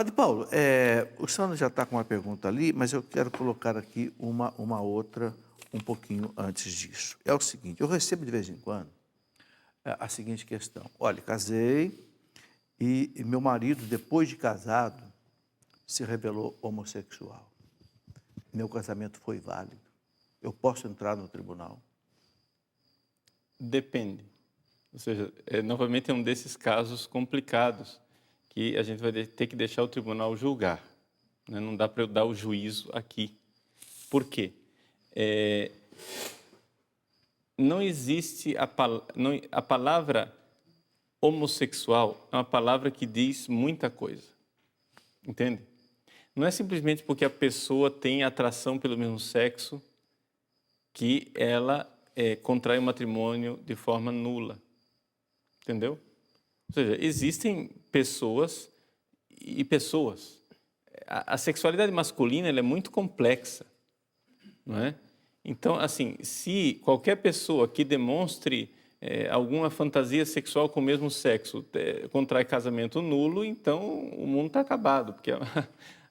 Padre Paulo, o senhor já está com uma pergunta ali, mas eu quero colocar aqui uma outra um pouquinho antes disso. É o seguinte, eu recebo de vez em quando a seguinte questão. Olha, casei e meu marido, depois de casado, se revelou homossexual. Meu casamento foi válido. Eu posso entrar no tribunal? Depende. Ou seja, novamente é um desses casos complicados que a gente vai ter que deixar o tribunal julgar, né? Não dá para eu dar o juízo aqui. Por quê? Não existe a palavra homossexual é uma palavra que diz muita coisa, entende? Não é simplesmente porque a pessoa tem atração pelo mesmo sexo que ela contrai o matrimônio de forma nula, entendeu? Ou seja, existem pessoas e pessoas. A sexualidade masculina ela é muito complexa, não é? Então, assim, se qualquer pessoa que demonstre alguma fantasia sexual com o mesmo sexo contrai casamento nulo, então o mundo está acabado, porque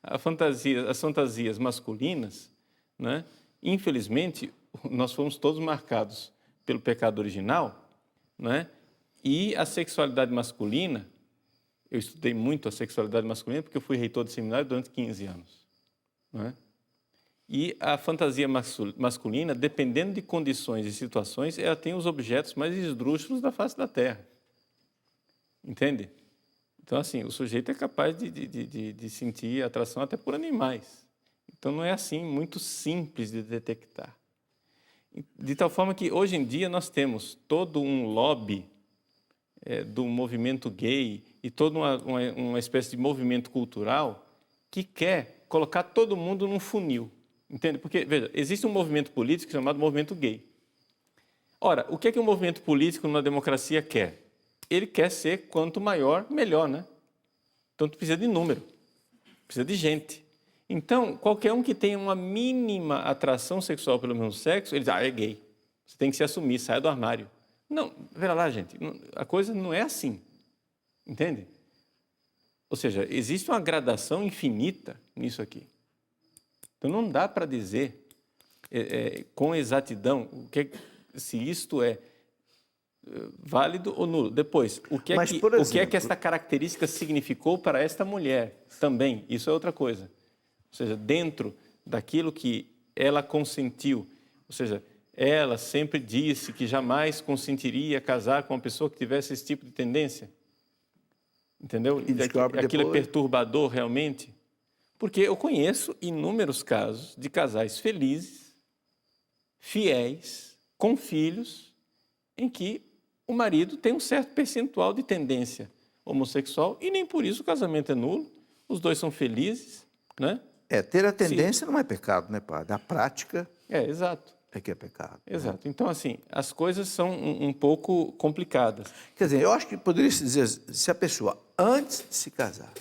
as fantasias masculinas, né? Infelizmente, nós fomos todos marcados pelo pecado original, né? E a sexualidade masculina, eu estudei muito a sexualidade masculina porque eu fui reitor de seminário durante 15 anos, né? E a fantasia masculina, dependendo de condições e situações, ela tem os objetos mais esdrúxulos da face da Terra. Entende? Então, assim, o sujeito é capaz de sentir atração até por animais. Então, não é assim muito simples de detectar. De tal forma que, hoje em dia, nós temos todo um lobby do movimento gay e toda uma espécie de movimento cultural que quer colocar todo mundo num funil. Entende? Porque, veja, existe um movimento político chamado movimento gay. Ora, o que é que um movimento político numa democracia quer? Ele quer ser quanto maior, melhor, né? Então, tu precisa de número, precisa de gente. Então, qualquer um que tenha uma mínima atração sexual pelo mesmo sexo, ele diz, é gay. Você tem que se assumir, saia do armário. Não, vera lá, gente, a coisa não é assim. Entende? Ou seja, existe uma gradação infinita nisso aqui. Então, não dá para dizer com exatidão se isto é válido ou nulo. Depois, o que é que esta característica significou para esta mulher também? Isso é outra coisa. Ou seja, dentro daquilo que ela consentiu, ou seja, ela sempre disse que jamais consentiria casar com uma pessoa que tivesse esse tipo de tendência. Entendeu? Aquilo é perturbador realmente. Porque eu conheço inúmeros casos de casais felizes, fiéis, com filhos, em que o marido tem um certo percentual de tendência homossexual e nem por isso o casamento é nulo, os dois são felizes, né? Ter a tendência não é pecado, né, padre? A prática exato. É que é pecado. Exato. Né? Então, assim, as coisas são um pouco complicadas. Quer dizer, eu acho que poderia se dizer, se a pessoa, antes de se casar,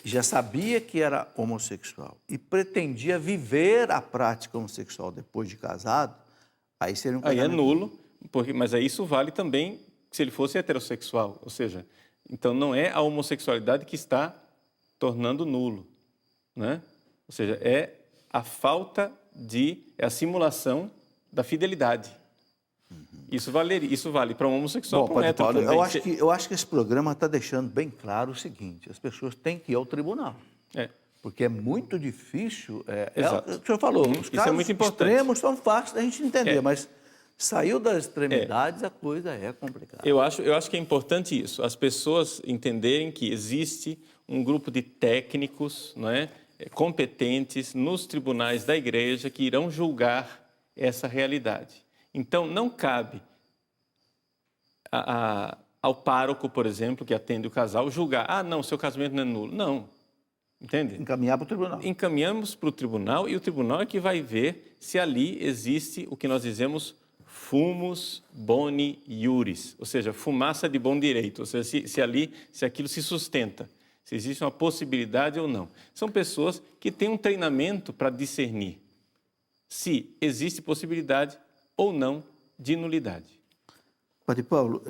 já sabia que era homossexual e pretendia viver a prática homossexual depois de casado, aí seria um casamento. Aí é nulo, mas aí isso vale também se ele fosse heterossexual. Ou seja, então não é a homossexualidade que está tornando nulo, né? Ou seja, é a falta é a simulação da fidelidade. Isso vale para um homossexual, para um hétero Paulo, também. Eu acho que esse programa está deixando bem claro o seguinte, as pessoas têm que ir ao tribunal. Porque é muito difícil, Exato. O senhor falou, os casos muito extremos são fáceis da gente entender, mas saiu das extremidades, a coisa é complicada. Eu acho que é importante isso, as pessoas entenderem que existe um grupo de técnicos, não é, competentes nos tribunais da igreja que irão julgar essa realidade. Então, não cabe ao pároco, por exemplo, que atende o casal, julgar, não, seu casamento não é nulo. Não, entende? Encaminhar para o tribunal. Encaminhamos para o tribunal e o tribunal é que vai ver se ali existe o que nós dizemos fumus boni iuris, ou seja, fumaça de bom direito, ou seja, se aquilo se sustenta, se existe uma possibilidade ou não. São pessoas que têm um treinamento para discernir se existe possibilidade ou não de nulidade. Padre Paulo,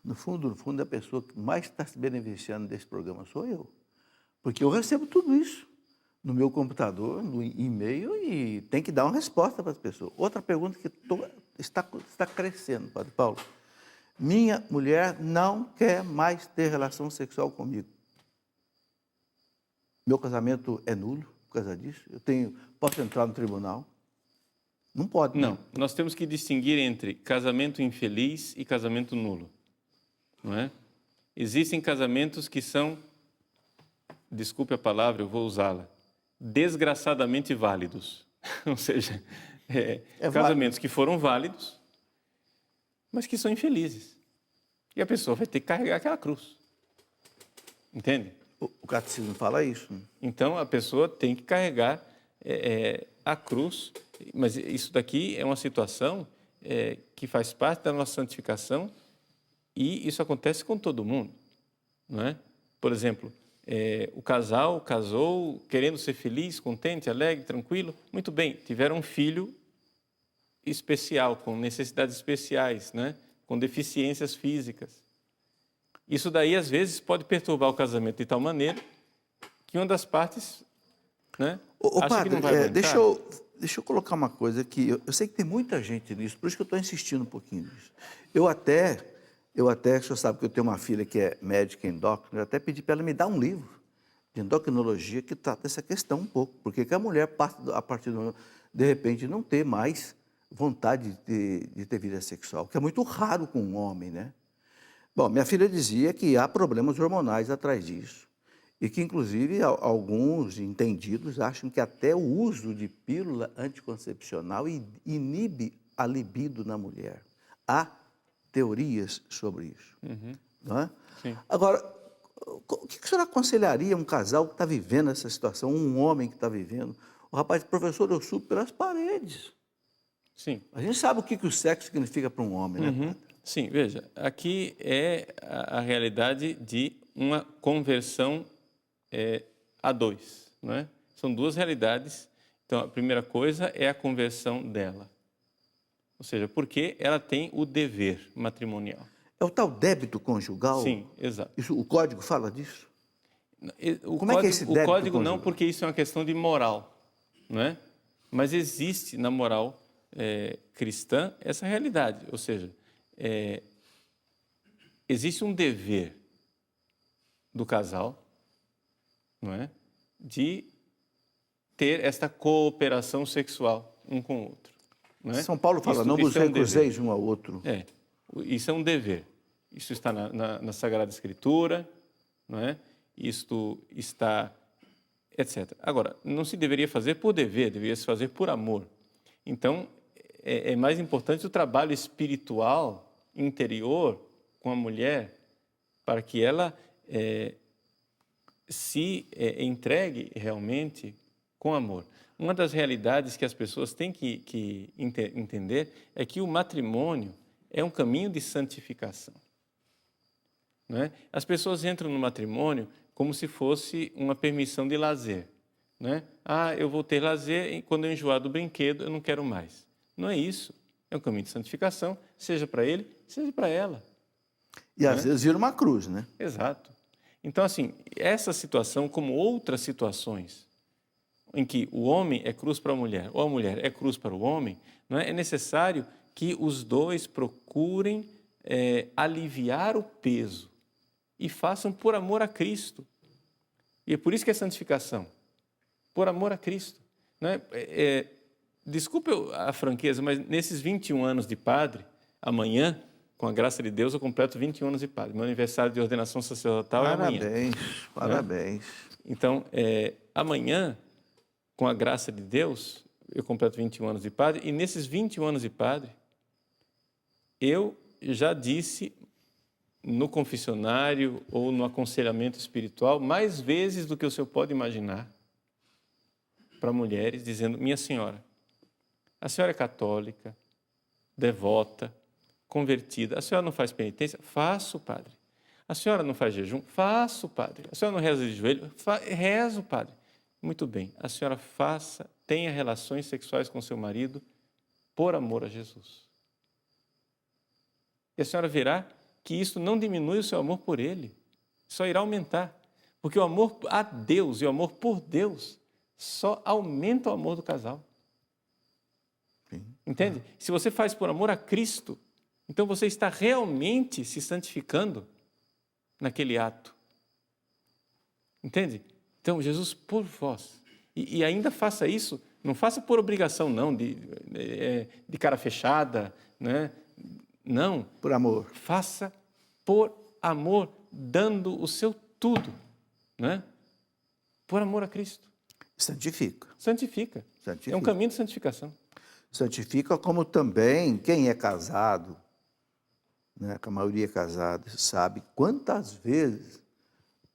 no fundo, a pessoa que mais está se beneficiando desse programa sou eu. Porque eu recebo tudo isso no meu computador, no e-mail, e tem que dar uma resposta para as pessoas. Outra pergunta que está crescendo, Padre Paulo. Minha mulher não quer mais ter relação sexual comigo. Meu casamento é nulo por causa disso. Posso entrar no tribunal? Não pode, Não, né? nós temos que distinguir entre casamento infeliz e casamento nulo, não é? Existem casamentos que são, desculpe a palavra, eu vou usá-la, desgraçadamente válidos. Ou seja, casamentos que foram válidos, mas que são infelizes. E a pessoa vai ter que carregar aquela cruz. Entende? O catecismo fala isso. Né? Então, a pessoa tem que carregar a cruz, mas isso daqui é uma situação que faz parte da nossa santificação e isso acontece com todo mundo, não é? Por exemplo, o casal casou querendo ser feliz, contente, alegre, tranquilo, muito bem, tiveram um filho especial, com necessidades especiais, né? Com deficiências físicas. Isso daí, às vezes, pode perturbar o casamento de tal maneira que uma das partes, né, acha padre, que não vai aguentar. deixa eu colocar uma coisa aqui. Eu sei que tem muita gente nisso, por isso que eu estou insistindo um pouquinho nisso. Eu até, o senhor sabe que eu tenho uma filha que é médica endócrina, eu até pedi para ela me dar um livro de endocrinologia que trata essa questão um pouco. Porque que a mulher, a partir do de repente, não ter mais vontade de ter vida sexual, que é muito raro com um homem, né? Bom, minha filha dizia que há problemas hormonais atrás disso. E que, inclusive, alguns entendidos acham que até o uso de pílula anticoncepcional inibe a libido na mulher. Há teorias sobre isso. Não é? Sim. Agora, o que o senhor aconselharia um casal que está vivendo essa situação, um homem que está vivendo? O rapaz, professor, eu subo pelas paredes. Sim. A gente sabe o que o sexo significa para um homem, né? Padre? Sim, veja, aqui é a realidade de uma conversão a dois, não é? São duas realidades. Então, a primeira coisa é a conversão dela. Ou seja, porque ela tem o dever matrimonial. É o tal débito conjugal? Sim, exato. Isso, o código fala disso? Como é que é esse débito o código conjugal? não, porque isso é uma questão de moral, não é? Mas existe na moral cristã essa realidade, ou seja, existe um dever do casal, não é, de ter esta cooperação sexual um com o outro. Não é? São Paulo fala, não vos recuseis um ao outro. Isso é um dever. Isso está na Sagrada Escritura, não é? Isto está, etc. Agora, não se deveria fazer por dever, deveria se fazer por amor. Então, é mais importante o trabalho espiritual, interior, com a mulher, para que ela se entregue realmente com amor. Uma das realidades que as pessoas têm que entender é que o matrimônio é um caminho de santificação. Não é? As pessoas entram no matrimônio como se fosse uma permissão de lazer. Não é? Eu vou ter lazer e quando eu enjoar do brinquedo, eu não quero mais. Não é isso. É um caminho de santificação, seja para ele, seja para ela. E às vezes vira uma cruz, né? Exato. Então, assim, essa situação, como outras situações, em que o homem é cruz para a mulher, ou a mulher é cruz para o homem, não é? É necessário que os dois procurem aliviar o peso e façam por amor a Cristo. E é por isso que é santificação. Por amor a Cristo. Não é? Desculpe a franqueza, mas nesses 21 anos de padre, amanhã, com a graça de Deus, eu completo 21 anos de padre. Meu aniversário de ordenação sacerdotal é amanhã. Parabéns. Então, amanhã, com a graça de Deus, eu completo 21 anos de padre, e nesses 21 anos de padre, eu já disse no confessionário ou no aconselhamento espiritual, mais vezes do que o senhor pode imaginar, para mulheres, dizendo, minha senhora, a senhora é católica, devota, convertida, a senhora não faz penitência? Faço, padre. A senhora não faz jejum? Faço, padre. A senhora não reza de joelho? Rezo, padre. Muito bem, a senhora tenha relações sexuais com seu marido por amor a Jesus. E a senhora verá que isso não diminui o seu amor por ele, só irá aumentar. Porque o amor a Deus e o amor por Deus só aumenta o amor do casal. Sim. Entende? Se você faz por amor a Cristo, então você está realmente se santificando naquele ato. Entende? Então, Jesus por vós. E ainda faça isso, não faça por obrigação, não, de cara fechada, né? Não. Por amor. Faça por amor, dando o seu tudo, né? Por amor a Cristo. Santifica. Santifica. Santifica. É um caminho de santificação. Santifica, como também quem é casado, né, que a maioria é casada, sabe quantas vezes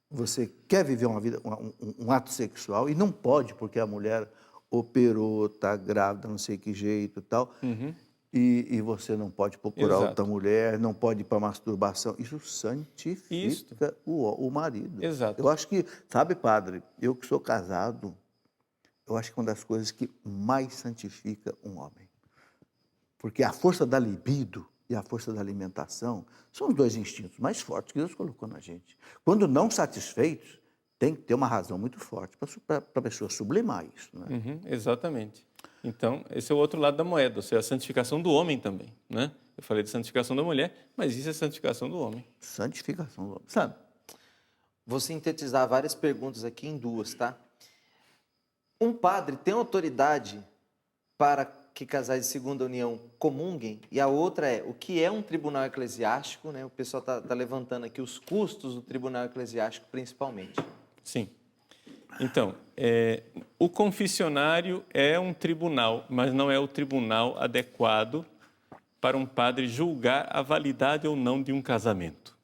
você quer viver uma vida, um ato sexual e não pode, porque a mulher operou, está grávida, não sei que jeito e tal, e você não pode procurar Exato. outra mulher, não pode ir para masturbação. Isso santifica o marido. Exato. Eu acho que, sabe, padre, eu que sou casado, eu acho que uma das coisas que mais santifica um homem. Porque a força da libido e a força da alimentação são os dois instintos mais fortes que Deus colocou na gente. Quando não satisfeitos, tem que ter uma razão muito forte para a pessoa sublimar isso. Né? Exatamente. Então, esse é o outro lado da moeda, ou seja, a santificação do homem também. Né? Eu falei de santificação da mulher, mas isso é santificação do homem. Santificação do homem. Sabe, vou sintetizar várias perguntas aqui em duas, tá? Um padre tem autoridade para que casais de segunda união comunguem? E a outra é, o que é um tribunal eclesiástico? Né? O pessoal está levantando aqui os custos do tribunal eclesiástico, principalmente. Sim. Então, o confessionário é um tribunal, mas não é o tribunal adequado para um padre julgar a validade ou não de um casamento.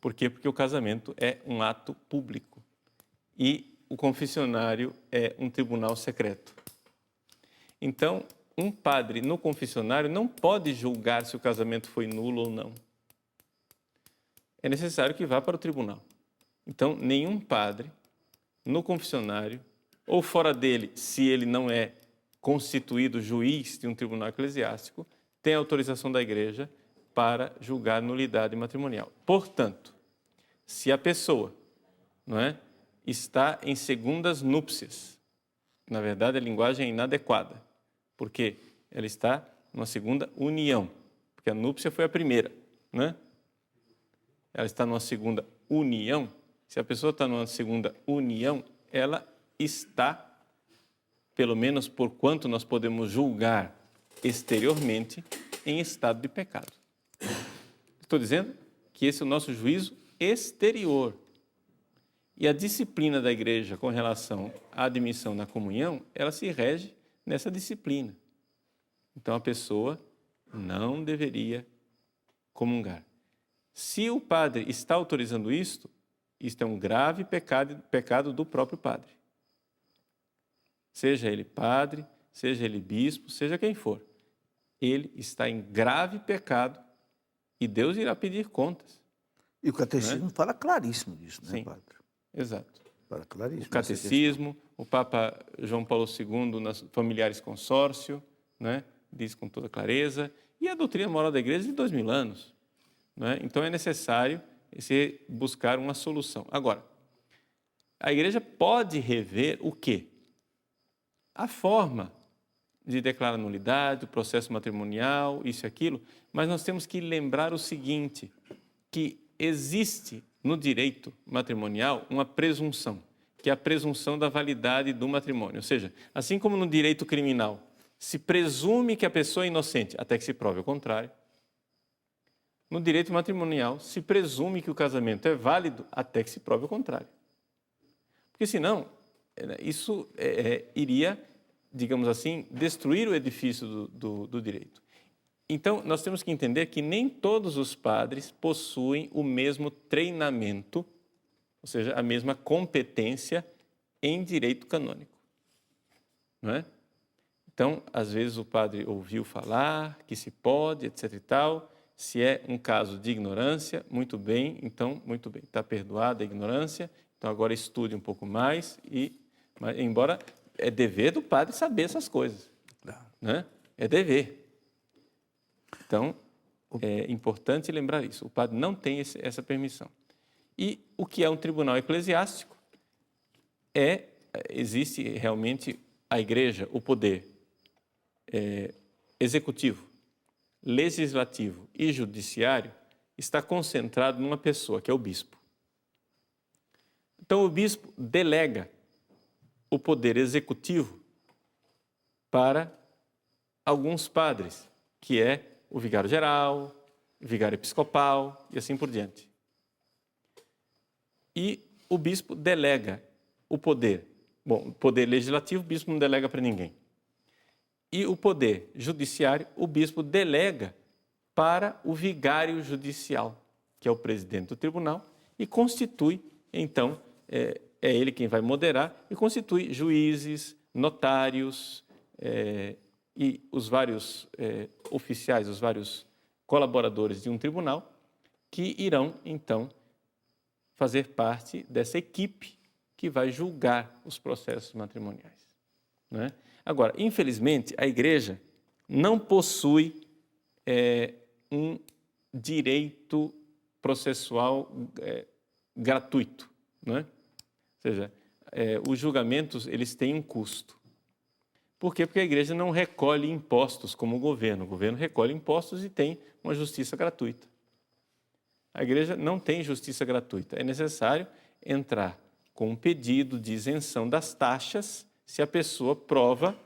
Por quê? Porque o casamento é um ato público e o confessionário é um tribunal secreto. Então, um padre no confessionário não pode julgar se o casamento foi nulo ou não. É necessário que vá para o tribunal. Então, nenhum padre no confessionário, ou fora dele, se ele não é constituído juiz de um tribunal eclesiástico, tem autorização da igreja para julgar nulidade matrimonial. Portanto, se a pessoa, não é, está em segundas núpcias, na verdade a linguagem é inadequada, porque ela está numa segunda união, porque a núpcia foi a primeira, né? Ela está numa segunda união. Se a pessoa está numa segunda união, ela está, pelo menos por quanto nós podemos julgar exteriormente, em estado de pecado. Estou dizendo que esse é o nosso juízo exterior. E a disciplina da igreja com relação à admissão na comunhão, ela se rege nessa disciplina. Então, a pessoa não deveria comungar. Se o padre está autorizando isto é um grave pecado do próprio padre. Seja ele padre, seja ele bispo, seja quem for. Ele está em grave pecado e Deus irá pedir contas. E o catecismo fala claríssimo disso, né, Sim, padre? exato. Fala claríssimo. O catecismo, o Papa João Paulo II, nas Familiares Consórcio, né, diz com toda clareza, e a doutrina moral da igreja de 2000 anos. Né? Então, é necessário se buscar uma solução. Agora, a igreja pode rever o quê? A forma de declarar nulidade, o processo matrimonial, isso e aquilo, mas nós temos que lembrar o seguinte, que existe no direito matrimonial uma presunção, que é a presunção da validade do matrimônio. Ou seja, assim como no direito criminal, se presume que a pessoa é inocente até que se prove o contrário, no direito matrimonial se presume que o casamento é válido até que se prove o contrário. Porque senão, isso iria, digamos assim, destruir o edifício do direito. Então, nós temos que entender que nem todos os padres possuem o mesmo treinamento, ou seja, a mesma competência em direito canônico. Não é? Então, às vezes o padre ouviu falar que se pode, etc. e tal. Se é um caso de ignorância, muito bem, então, muito bem, está perdoada a ignorância, então agora estude um pouco mais, mas, embora é dever do padre saber essas coisas. Né? É dever. Então, é importante lembrar isso. O padre não tem essa permissão. E o que é um tribunal eclesiástico? Existe realmente a igreja, o poder executivo, legislativo e judiciário está concentrado numa pessoa, que é o bispo. Então, o bispo delega o poder executivo para alguns padres, que é o vigário-geral, o vigário episcopal e assim por diante. E o bispo delega o poder. Bom, o poder legislativo, o bispo não delega para ninguém. E o poder judiciário, o bispo delega para o vigário judicial, que é o presidente do tribunal, e constitui, então, é ele quem vai moderar, e constitui juízes, notários e os vários oficiais, os vários colaboradores de um tribunal, que irão, então, fazer parte dessa equipe que vai julgar os processos matrimoniais. Não é? Agora, infelizmente, a igreja não possui um direito processual gratuito. Não é? Ou seja, os julgamentos eles têm um custo. Por quê? Porque a igreja não recolhe impostos como o governo. O governo recolhe impostos e tem uma justiça gratuita. A igreja não tem justiça gratuita. É necessário entrar com um pedido de isenção das taxas se a pessoa prova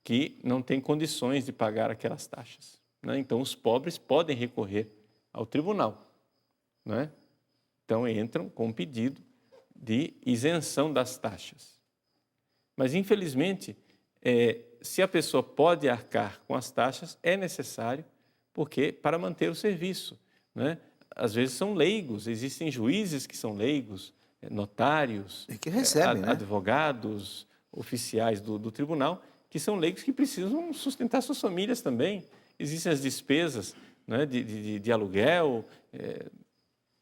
que não tem condições de pagar aquelas taxas. Né? Então, os pobres podem recorrer ao tribunal. Né? Então, entram com um pedido de isenção das taxas. Mas, infelizmente, se a pessoa pode arcar com as taxas, é necessário, porque para manter o serviço. Né? Às vezes são leigos, existem juízes que são leigos, notários, e que recebem, né? advogados, oficiais do tribunal, que são leigos que precisam sustentar suas famílias também. Existem as despesas, né, de aluguel,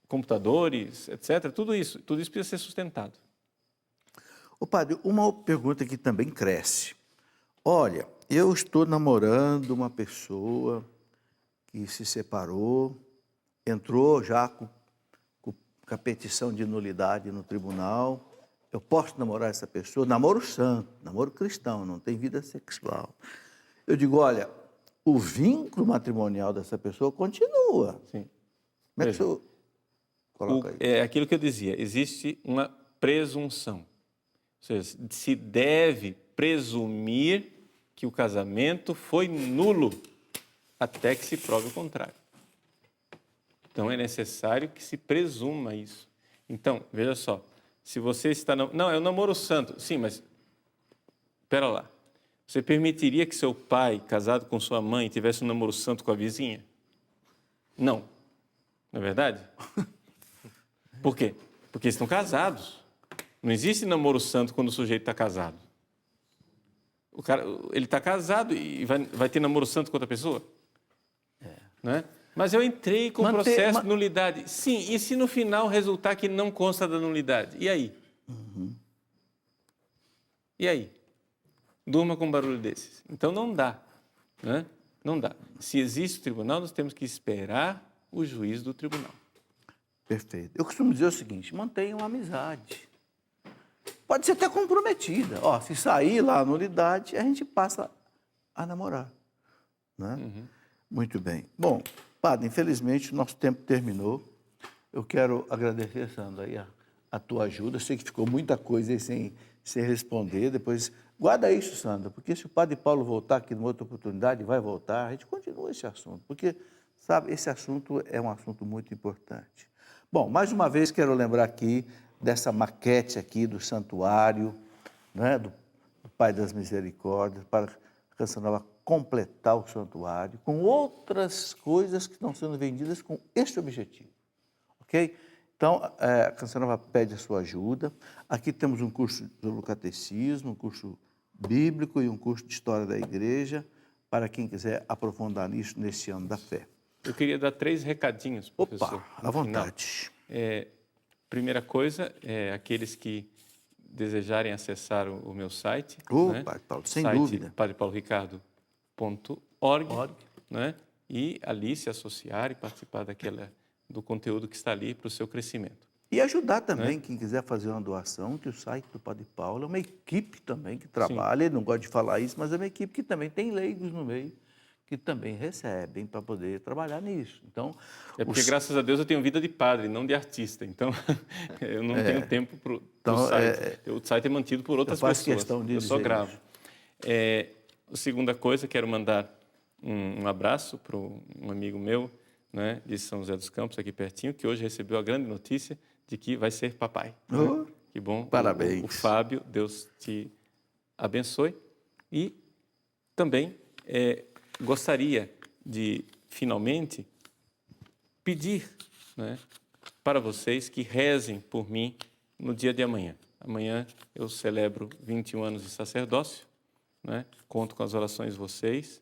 computadores, etc. Tudo isso precisa ser sustentado. Ô padre, uma pergunta que também cresce. Olha, eu estou namorando uma pessoa que se separou, entrou já com a petição de nulidade no tribunal. Eu posso namorar essa pessoa? Namoro santo, namoro cristão, não tem vida sexual. Eu digo, olha, o vínculo matrimonial dessa pessoa continua. Sim. Como é que o senhor coloca isso? É aquilo que eu dizia, existe uma presunção. Ou seja, se deve presumir que o casamento foi nulo até que se prove o contrário. Então, é necessário que se presuma isso. Então, veja só, se você está... Não, é o namoro santo. Sim, mas... Espera lá. Você permitiria que seu pai, casado com sua mãe, tivesse um namoro santo com a vizinha? Não. Não é verdade? Por quê? Porque estão casados. Não existe namoro santo quando o sujeito está casado. O cara, ele está casado e vai ter namoro santo com outra pessoa? Não é? Mas eu entrei com o processo de nulidade. Sim, e se no final resultar que não consta da nulidade? E aí? Uhum. E aí? Durma com um barulho desses. Então não dá. Né? Não dá. Se existe o tribunal, nós temos que esperar o juiz do tribunal. Perfeito. Eu costumo dizer o seguinte, mantenham a amizade. Pode ser até comprometida. Ó, se sair lá a nulidade, a gente passa a namorar. Né? Uhum. Muito bem. Bom, padre, infelizmente o nosso tempo terminou. Eu quero agradecer, Sandra, aí a tua ajuda. Eu sei que ficou muita coisa aí sem responder. Depois, guarda isso, Sandra, porque se o padre Paulo voltar aqui numa outra oportunidade, vai voltar, a gente continua esse assunto. Porque, sabe, esse assunto é um assunto muito importante. Bom, mais uma vez quero lembrar aqui dessa maquete aqui do santuário, né, do Pai das Misericórdias, para a Canção Nova completar o santuário, com outras coisas que estão sendo vendidas com esse objetivo, ok? Então, a Canção Nova pede a sua ajuda. Aqui temos um curso sobre o catecismo, um curso bíblico e um curso de história da igreja, para quem quiser aprofundar nisso nesse ano da fé. Eu queria dar 3 recadinhos, professor. Opa, à vontade. Primeira coisa, aqueles que desejarem acessar o meu site, né? Padre Paulo, sem site dúvida. padrepauloricardo.org, né? E ali se associar e participar do conteúdo que está ali para o seu crescimento. E ajudar também, quem quiser fazer uma doação, que o site do Padre Paulo é uma equipe também que trabalha, ele não gosta de falar isso, mas é uma equipe que também tem leigos no meio, que também recebem para poder trabalhar nisso. Então, É porque, graças a Deus, eu tenho vida de padre, não de artista. Então, eu não tenho tempo para o site. O site é mantido por outras faço pessoas. questão de eu só dizer gravo. isso. A segunda coisa, quero mandar um abraço para um amigo meu, né, de São José dos Campos, aqui pertinho, que hoje recebeu a grande notícia de que vai ser papai. Oh, Né? Que bom. parabéns. O Fábio, Deus te abençoe. E também gostaria de, finalmente, pedir, né, para vocês que rezem por mim no dia de amanhã. Amanhã eu celebro 21 anos de sacerdócio, né? Conto com as orações de vocês,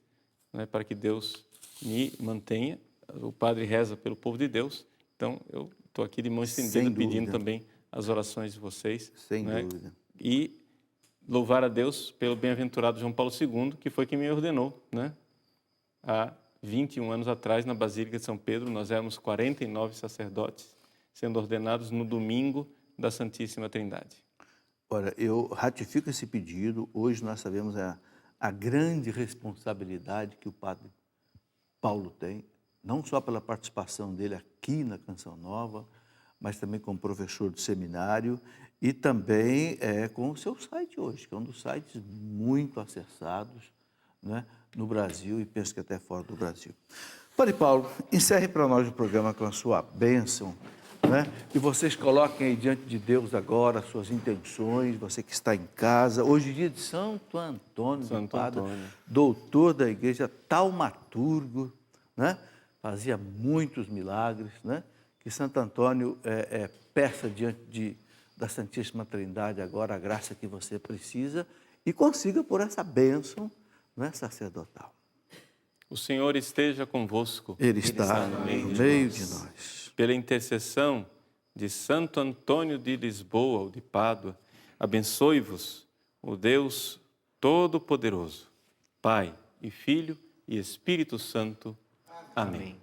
né, para que Deus me mantenha. O padre reza pelo povo de Deus, então eu estou aqui de mão estendida pedindo também as orações de vocês. Sem né? dúvida. E louvar a Deus pelo bem-aventurado João Paulo II, que foi quem me ordenou, né? Há 21 anos atrás, na Basílica de São Pedro, nós éramos 49 sacerdotes, sendo ordenados no domingo da Santíssima Trindade. Olha, eu ratifico esse pedido. Hoje nós sabemos a grande responsabilidade que o Padre Paulo tem, não só pela participação dele aqui na Canção Nova, mas também como professor do seminário e também com o seu site hoje, que é um dos sites muito acessados, né, no Brasil e penso que até fora do Brasil. Padre Paulo, encerre para nós o programa com a sua bênção, né? E vocês coloquem aí diante de Deus agora as suas intenções, você que está em casa. Hoje é dia de Santo Antônio de Pádua, doutor da igreja, taumaturgo, né? Fazia muitos milagres, né? Que Santo Antônio peça diante da Santíssima Trindade agora a graça que você precisa e consiga por essa bênção, né, sacerdotal. O Senhor esteja convosco. Ele está no meio de nós. Pela intercessão de Santo Antônio de Lisboa, ou de Pádua, abençoe-vos o Deus Todo-Poderoso, Pai e Filho e Espírito Santo. Amém.